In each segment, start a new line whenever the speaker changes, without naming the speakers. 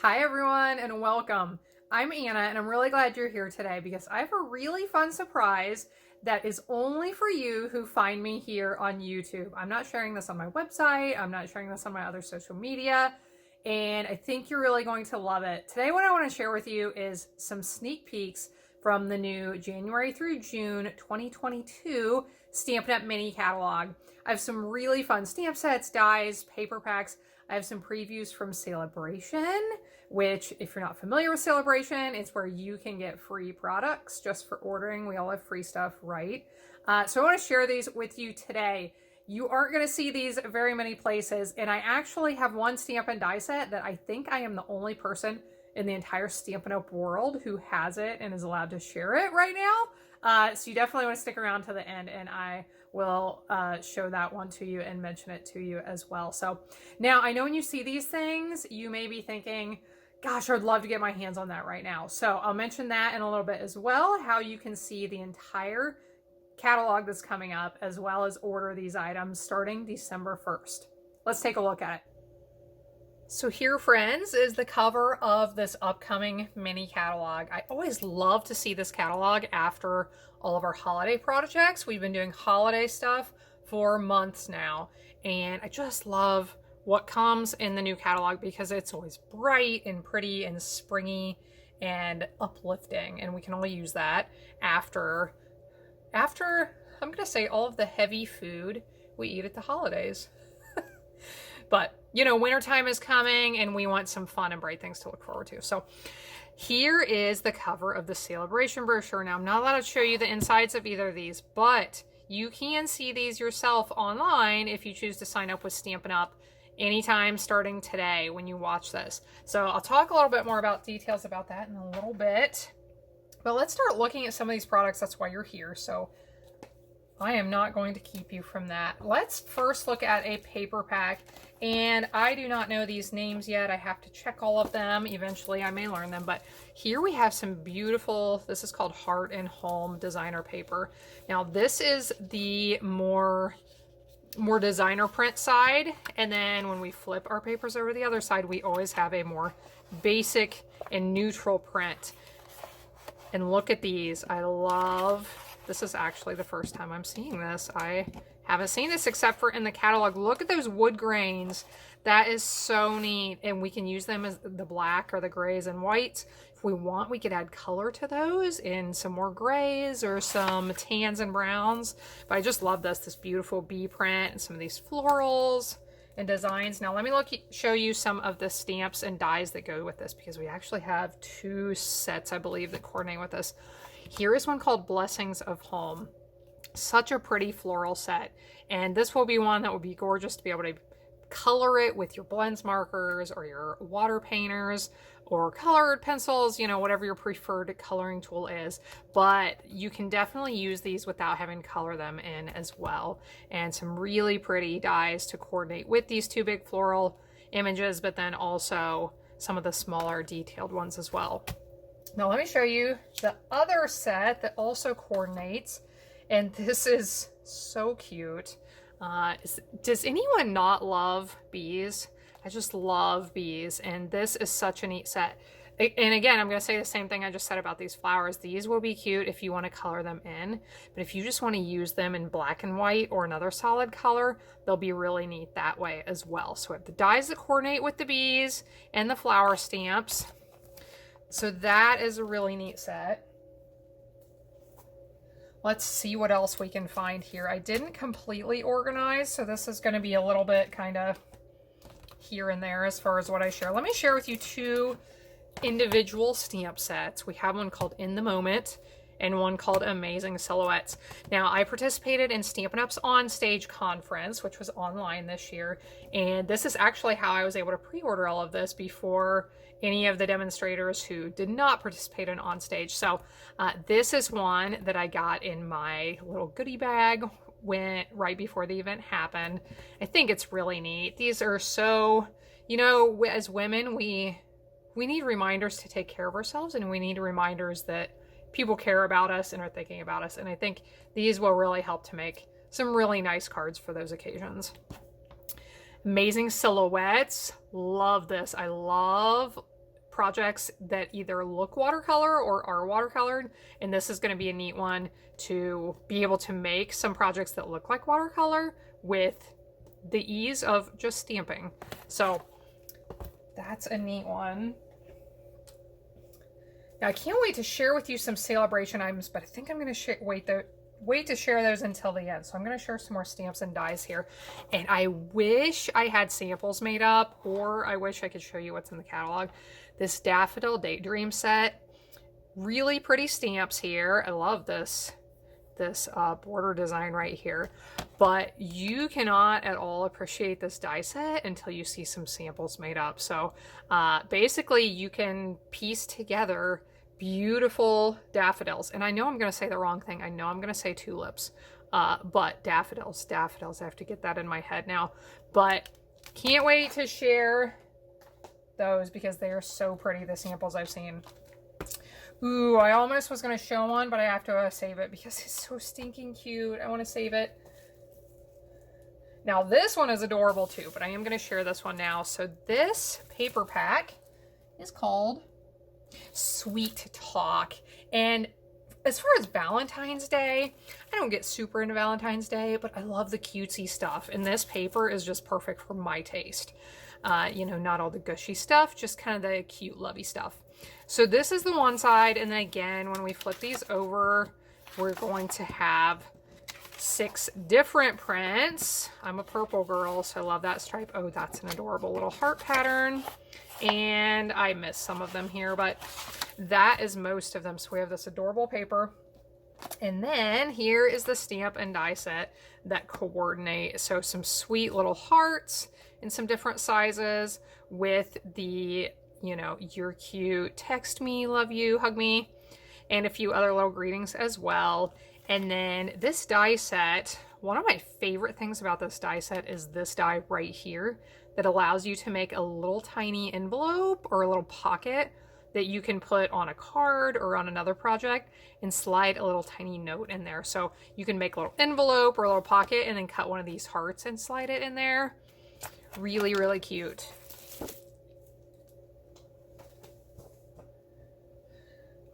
Hi everyone and welcome. I'm Anna and I'm really glad you're here today because I have a really fun surprise that is only for you who find me here on YouTube. I'm not sharing this on my website. I'm not sharing this on my other social media, and I think you're really going to love it. Today what I want to share with you is some sneak peeks from the new January through June 2022 Stampin' Up! Mini catalog. I have some really fun stamp sets, dies, paper packs. I have some previews from Celebration, which if you're not familiar with Celebration, it's where you can get free products just for ordering. We all have free stuff, right? So I want to share these with you today. You aren't going to see these very many places, and I actually have one Stampin' die set that I think I am the only person in the entire Stampin' Up! World who has it and is allowed to share it right now. So you definitely want to stick around to the end, and I will show that one to you and mention it to you as well. So now I know when you see these things, you may be thinking, gosh, I'd love to get my hands on that right now. So I'll mention that in a little bit as well, how you can see the entire catalog that's coming up, as well as order these items starting December 1st. Let's take a look at it. So here, friends, is the cover of this upcoming mini catalog. I always love to see this catalog after all of our holiday projects. We've been doing holiday stuff for months now, and I just love what comes in the new catalog because it's always bright and pretty and springy and uplifting, and we can only use that after I'm gonna say all of the heavy food we eat at the holidays. But you know, wintertime is coming and we want some fun and bright things to look forward to. So here is the cover of the Celebration brochure. Now I'm not allowed to show you the insides of either of these, but you can see these yourself online if you choose to sign up with Stampin' Up! Anytime starting today when you watch this. So I'll talk a little bit more about details about that in a little bit. But let's start looking at some of these products. That's why you're here. So I am not going to keep you from that. Let's first look at a paper pack. And I do not know these names yet. I have to check all of them. Eventually I may learn them. But here we have some beautiful, this is called Heart and Home designer paper. Now this is the more designer print side. And then when we flip our papers over to the other side, we always have a more basic and neutral print. And look at these. I love, this is actually the first time I'm seeing this. I haven't seen this except for in the catalog. Look at those wood grains. That is so neat. And we can use them as the black or the grays and whites. If we want, we could add color to those in some more grays or some tans and browns. But I just love this beautiful bee print and some of these florals and designs. Now let me show you some of the stamps and dies that go with this, because we actually have two sets, I believe, that coordinate with this. Here is one called Blessings of Home. Such a pretty floral set, and this will be one that will be gorgeous to be able to color it with your blends markers or your water painters or colored pencils, you know, whatever your preferred coloring tool is. But you can definitely use these without having to color them in as well. And some really pretty dies to coordinate with these two big floral images, but then also some of the smaller detailed ones as well. Now let me show you the other set that also coordinates, and this is so cute. Does anyone not love bees? I just love bees, and this is such a neat set. And again, I'm going to say the same thing I just said about these flowers. These will be cute if you want to color them in, but if you just want to use them in black and white or another solid color, they'll be really neat that way as well. So we have the dies that coordinate with the bees and the flower stamps. So that is a really neat set. Let's see what else we can find here. I didn't completely organize, so this is going to be a little bit kind of here and there as far as what I share. Let me share with you two individual stamp sets. We have one called In the Moment and one called Amazing Silhouettes. Now, I participated in Stampin' Up's On Stage conference, which was online this year, and this is actually how I was able to pre-order all of this before any of the demonstrators who did not participate in On Stage. So this is one that I got in my little goodie bag right before the event happened. I think it's really neat. These are so, you know, as women, we need reminders to take care of ourselves, and we need reminders that people care about us and are thinking about us. And I think these will really help to make some really nice cards for those occasions. Amazing Silhouettes. Love this. I love projects that either look watercolor or are watercolored, and this is going to be a neat one to be able to make some projects that look like watercolor with the ease of just stamping. So that's a neat one. Now I can't wait to share with you some Celebration items, but I think I'm going to wait to share those until the end. So I'm going to share some more stamps and dies here. And I wish I had samples made up, or I wish I could show you what's in the catalog. This Daffodil Daydream set, really pretty stamps here. I love this border design right here, but you cannot at all appreciate this die set until you see some samples made up. So basically you can piece together beautiful daffodils, and I know I'm going to say the wrong thing. I know I'm going to say tulips, but daffodils, I have to get that in my head now. But can't wait to share those because they are so pretty, the samples I've seen. Ooh, I almost was going to show one, but I have to save it because it's so stinking cute. I want to save it. Now this one is adorable too, but I am going to share this one now. So this paper pack is called Sweet Talk. And as far as Valentine's Day, I don't get super into Valentine's Day, but I love the cutesy stuff. And this paper is just perfect for my taste. You know, not all the gushy stuff, just kind of the cute, lovey stuff. So this is the one side, and then again, when we flip these over, we're going to have 6 different prints. I'm a purple girl, so I love that stripe. Oh, that's an adorable little heart pattern. And I missed some of them here, but that is most of them. So we have this adorable paper. And then here is the stamp and die set that coordinate. So some sweet little hearts in some different sizes with the, you know, you're cute, text me, love you, hug me, and a few other little greetings as well. And then this die set, one of my favorite things about this die set is this die right here that allows you to make a little tiny envelope or a little pocket that you can put on a card or on another project and slide a little tiny note in there. So you can make a little envelope or a little pocket and then cut one of these hearts and slide it in there. Really, really cute.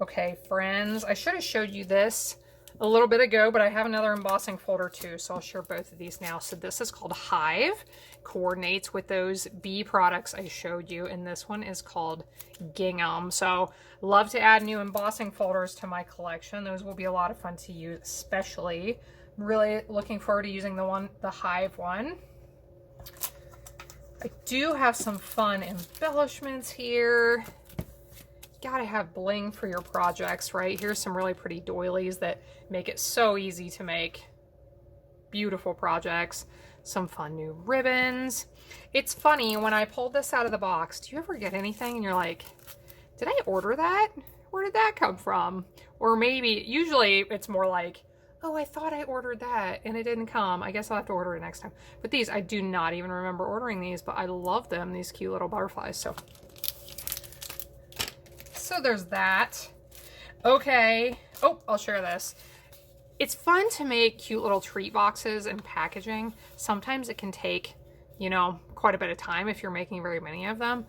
Okay, friends, I should have showed you this a little bit ago, but I have another embossing folder too, so I'll share both of these now. So this is called Hive, coordinates with those bee products I showed you, and this one is called Gingham. So love to add new embossing folders to my collection. Those will be a lot of fun to use, especially. I'm really looking forward to using the Hive one. I do have some fun embellishments here. Gotta have bling for your projects, right? Here's some really pretty doilies that make it so easy to make beautiful projects. Some fun new ribbons. It's funny, when I pulled this out of the box, do you ever get anything and you're like, did I order that? Where did that come from? Or maybe, usually it's more like, oh, I thought I ordered that and it didn't come. I guess I'll have to order it next time. But these, I do not even remember ordering these, but I love them, these cute little butterflies. So there's that. Okay. Oh, I'll share this. It's fun to make cute little treat boxes and packaging. Sometimes it can take, you know, quite a bit of time if you're making very many of them.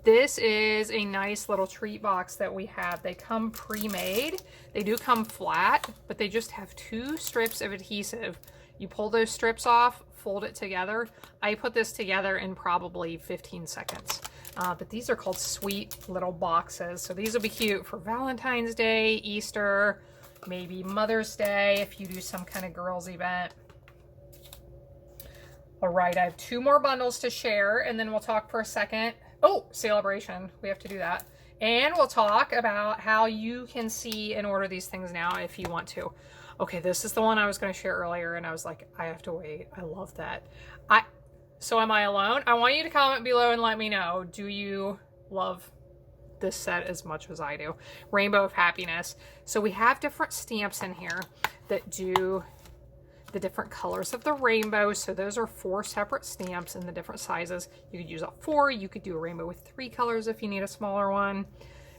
This is a nice little treat box that we have. They come pre-made. They do come flat, but they just have 2 strips of adhesive. You pull those strips off, fold it together. I put this together in probably 15 seconds. But these are called sweet little boxes. So these will be cute for Valentine's Day, Easter, maybe Mother's Day if you do some kind of girls event. All right, I have 2 more bundles to share, and then we'll talk for a second. Oh, celebration. We have to do that. And we'll talk about how you can see and order these things now if you want to. Okay, this is the one I was going to share earlier, and I was like, I have to wait. I love that. So am I alone? I want you to comment below and let me know. Do you love this set as much as I do? Rainbow of Happiness. So we have different stamps in here that do the different colors of the rainbow. So those are 4 separate stamps in the different sizes. You could use all 4. You could do a rainbow with 3 colors if you need a smaller one.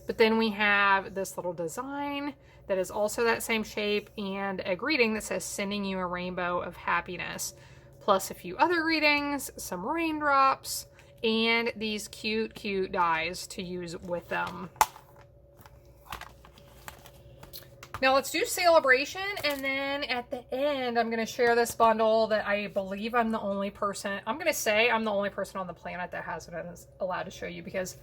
But then we have this little design that is also that same shape and a greeting that says sending you a rainbow of happiness, plus a few other greetings, some raindrops, and these cute, cute dies to use with them. Now let's do Celebration, and then at the end, I'm going to share this bundle that I believe I'm the only person, I'm going to say I'm the only person on the planet that has it and is allowed to show you, because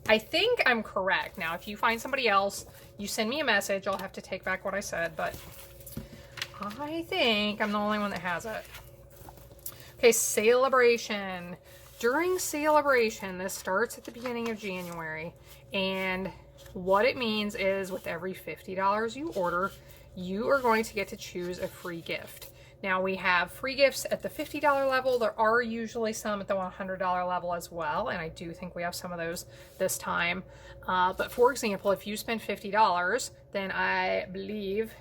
I think I'm correct. Now, if you find somebody else, you send me a message, I'll have to take back what I said, but I think I'm the only one that has it. Okay, Celebration. During Celebration, this starts at the beginning of January, and what it means is with every $50 you order, you are going to get to choose a free gift. Now we have free gifts at the $50 level. There are usually some at the $100 level as well, and I do think we have some of those this time. But for example, if you spend $50, then I believe,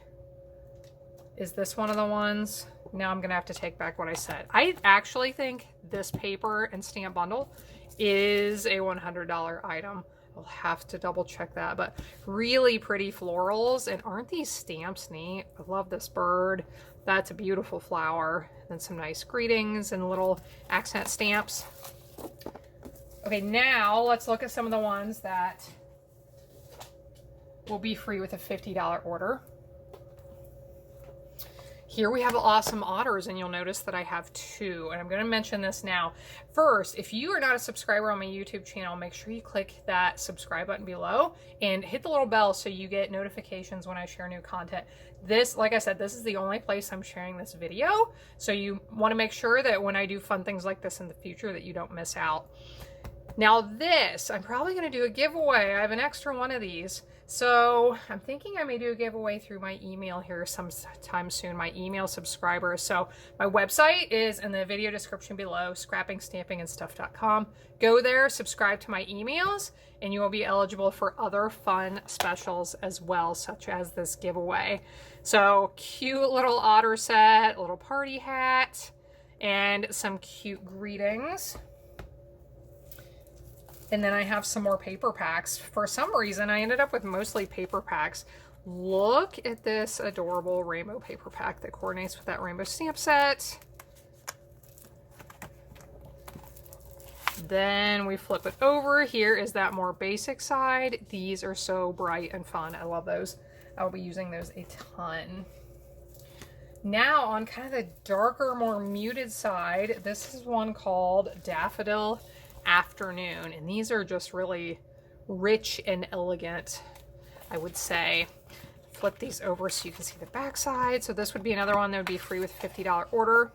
is this one of the ones? Now I'm gonna have to take back what I said. I actually think this paper and stamp bundle is a $100 item. I'll have to double check that, but really pretty florals. And aren't these stamps neat? I love this bird. That's a beautiful flower. And some nice greetings and little accent stamps. Okay, now let's look at some of the ones that will be free with a $50 order. Here we have awesome otters, and you'll notice that I have two, and I'm going to mention this now. First, if you are not a subscriber on my YouTube channel, make sure you click that subscribe button below and hit the little bell so you get notifications when I share new content. This, like I said, this is the only place I'm sharing this video, so you want to make sure that when I do fun things like this in the future that you don't miss out. Now this, I'm probably going to do a giveaway. I have an extra one of these. So I'm thinking I may do a giveaway through my email here sometime soon, my email subscribers. So my website is in the video description below, scrappingstampingandstuff.com. Go there, subscribe to my emails, and you will be eligible for other fun specials as well, such as this giveaway. So cute little otter set, little party hat, and some cute greetings. And then I have some more paper packs. For some reason, I ended up with mostly paper packs. Look at this adorable rainbow paper pack that coordinates with that rainbow stamp set. Then we flip it over. Here is that more basic side. These are so bright and fun. I love those. I will be using those a ton. Now on kind of the darker, more muted side, this is one called Daffodil Afternoon, and these are just really rich and elegant, I would say. Flip these over so you can see the back side. So this would be another one that would be free with a $50 order.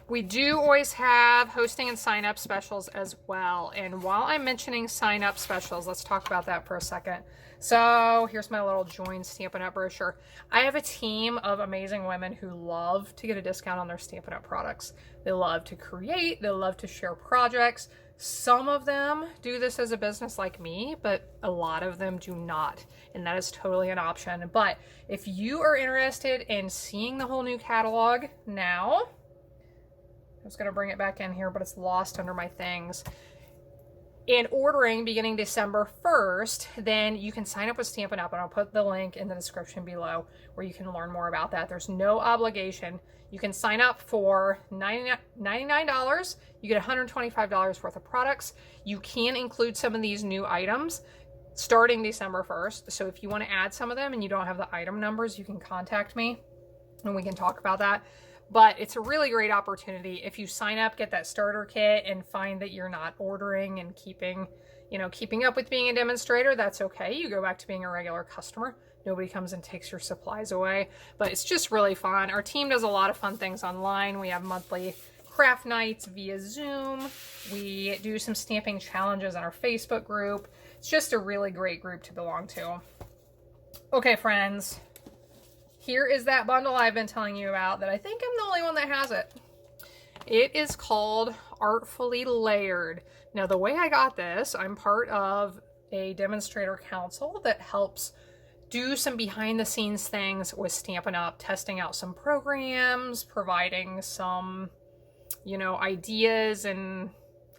We do always have hosting and sign up specials as well. And while I'm mentioning sign up specials, let's talk about that for a second. So here's my little join Stampin' Up brochure. I have a team of amazing women who love to get a discount on their Stampin' Up products. They love to create, they love to share projects. Some of them do this as a business like me, but a lot of them do not. And that is totally an option. But if you are interested in seeing the whole new catalog now, I was gonna bring it back in here, but it's lost under my things. And ordering beginning December 1st, then you can sign up with Stampin' Up, and I'll put the link in the description below where you can learn more about that. There's no obligation. You can sign up for $99. You get $125 worth of products. You can include some of these new items starting December 1st. So if you want to add some of them and you don't have the item numbers, you can contact me and we can talk about that. But it's a really great opportunity. If you sign up, get that starter kit, and find that you're not ordering and keeping up with being a demonstrator, that's okay. You go back to being a regular customer. Nobody comes and takes your supplies away. But it's just really fun. Our team does a lot of fun things online. We have monthly craft nights via Zoom. We do some stamping challenges on our Facebook group. It's just a really great group to belong to. Okay, friends. Here is that bundle I've been telling you about that I think I'm the only one that has it. It is called Artfully Layered. Now, the way I got this, I'm part of a demonstrator council that helps do some behind the scenes things with Stampin' Up, testing out some programs, providing some, ideas and,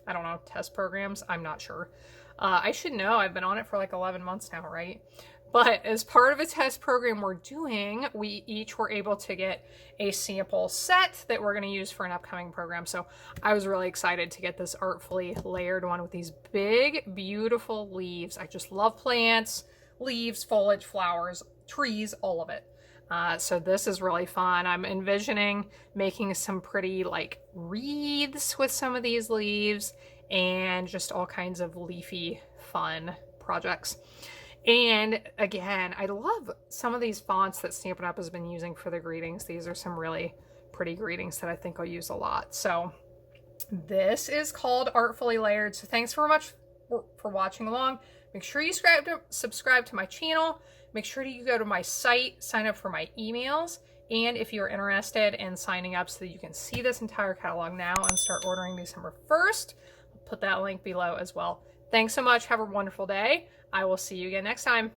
I don't know, test programs. I'm not sure. I should know. I've been on it for like 11 months now, right? But as part of a test program we're doing, we each were able to get a sample set that we're going to use for an upcoming program. So I was really excited to get this artfully layered one with these big, beautiful leaves. I just love plants, leaves, foliage, flowers, trees, all of it. So this is really fun. I'm envisioning making some pretty like wreaths with some of these leaves and just all kinds of leafy fun projects. And again, I love some of these fonts that Stampin' Up! Has been using for the greetings. These are some really pretty greetings that I think I'll use a lot. So this is called Artfully Layered. So thanks very much for watching along. Make sure you subscribe to my channel. Make sure you go to my site, sign up for my emails. And if you're interested in signing up so that you can see this entire catalog now and start ordering December 1st, I'll put that link below as well. Thanks so much. Have a wonderful day. I will see you again next time.